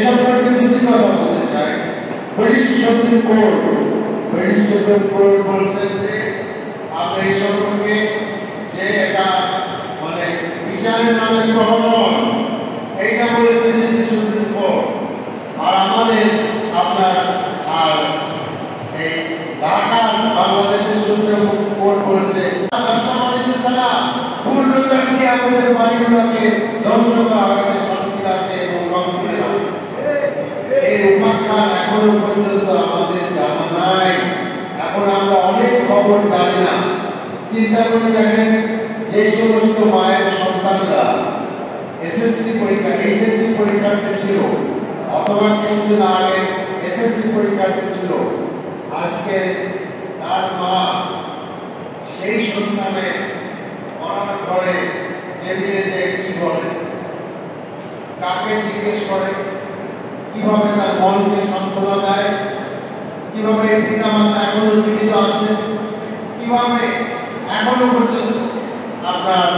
সম্পর্কে দুটি কথা বলতে চাই। ব্রিটিশ সুপ্রিম কোর্ট বলছেন যে আপনি এই সম্পর্কে যে এটা মানে বিচারের নামে প্রহসন, এইটা বলেছে ব্রিটিশ সুপ্রিম কোর্ট। আর আমাদের আপনার আর এই ঢাকার বাংলাদেশের সুপ্রিম কোর্ট বলছে ব্যবসা বাণিজ্য ছাড়া বুলডোজার দিয়ে আমাদের বাড়িগুলোকে ধ্বংস করা হয়েছে, শান্তিরাতে এবং রংপুরে। এই উপাখ্যান এখনো পর্যন্ত আমাদের জানা নাই। এখন আমরা অনেক খবর জানি না। চিন্তা করে দেখেন, যে সমস্ত মায়ের সন্তানরা এসএসসি পরীক্ষার্থী ছিল অথবা কিছুদিন আগে এসএসসি পরীক্ষার্থী ছিল, আজকে তার মা সেই সন্তানের পড়ার ঘরে টেবিলে যে কি বলে, কাকে জিজ্ঞেস করে, কিভাবে তার মনকে সান্ত্বনা দেয়, কিভাবে পিতা মাতা এখনো জীবিত আছে, কিভাবে এখনো পর্যন্ত আপনার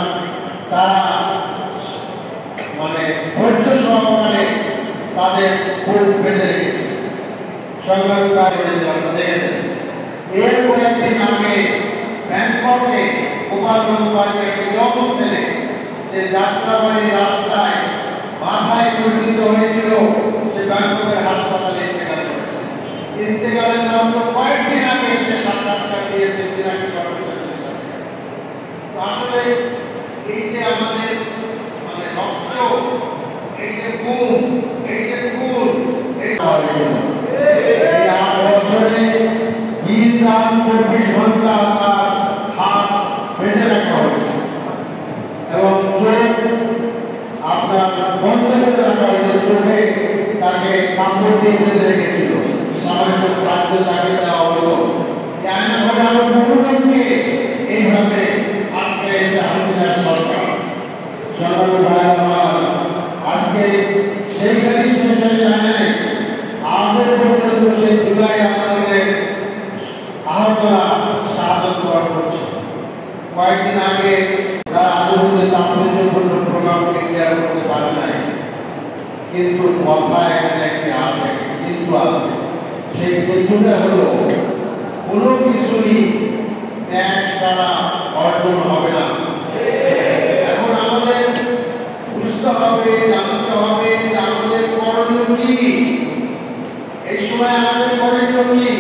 তারা মানে ধৈর্য সহকারে তাদের বুক বেঁধে রেখেছে। সংগ্রামী ভাই বলেছিল, আপনারা দেখেছেন। এর কয়েকদিন আগে ব্যাংককে গোপালগঞ্জ বাড়ির একটি ইয়ং ছেলে যে যাত্রাবাড়ির রাস্তায় মাথায় পরিণত হয়েছিল, সে ব্যাংককের হাসপাতালে ইন্তেকাল করেছে। ইন্তেকালের মাত্র কয়েকদিন আগে সে সাক্ষাৎকার দিয়েছে পিনাকি কর্মচারীর সাথে। আসলে এই যে আমাদের মানে রক্ত, এই যে গুণ, এই যে গুণ, এই 8 বছরে দিন রাত 24 ঘন্টা তার হাত বেঁধে রাখা হয়েছে এবং চোখ আপনার বন্ধ করে রাখা হয়েছে। চোখে তাকে কাপড় দিয়ে বেঁধে রেখেছিল, সামাজিক খাদ্য তাকে দেওয়া হলো। আইনাভাবে আরো বহুজনকে এইভাবে আটকেছে হাসিনার সরকার। সংগ্রামী ভাই আমার, আজকে সেইখানে শেষ হয়ে যায় নাই। আজও পর্যন্ত সেই জুলাই আন্দোলনের আহতরা শাহাদত বরণ করছে। কয়েকদিন আগে তারা আজও পর্যন্ত তাৎপর্যপূর্ণ প্রোগ্রাম ক্লিয়ার করতে পারে নাই, কিন্তু কথা এখানে একটি আছে, কিন্তু আছে। সেই কিন্তুটা হলো কোনো কিছুই ত্যাগ ছাড়া অর্জন হবে না। এখন আমাদের বুঝতে হবে, জানতে হবে যে আমাদের করণীয় কি, এই সময় আমাদের করণীয় কি।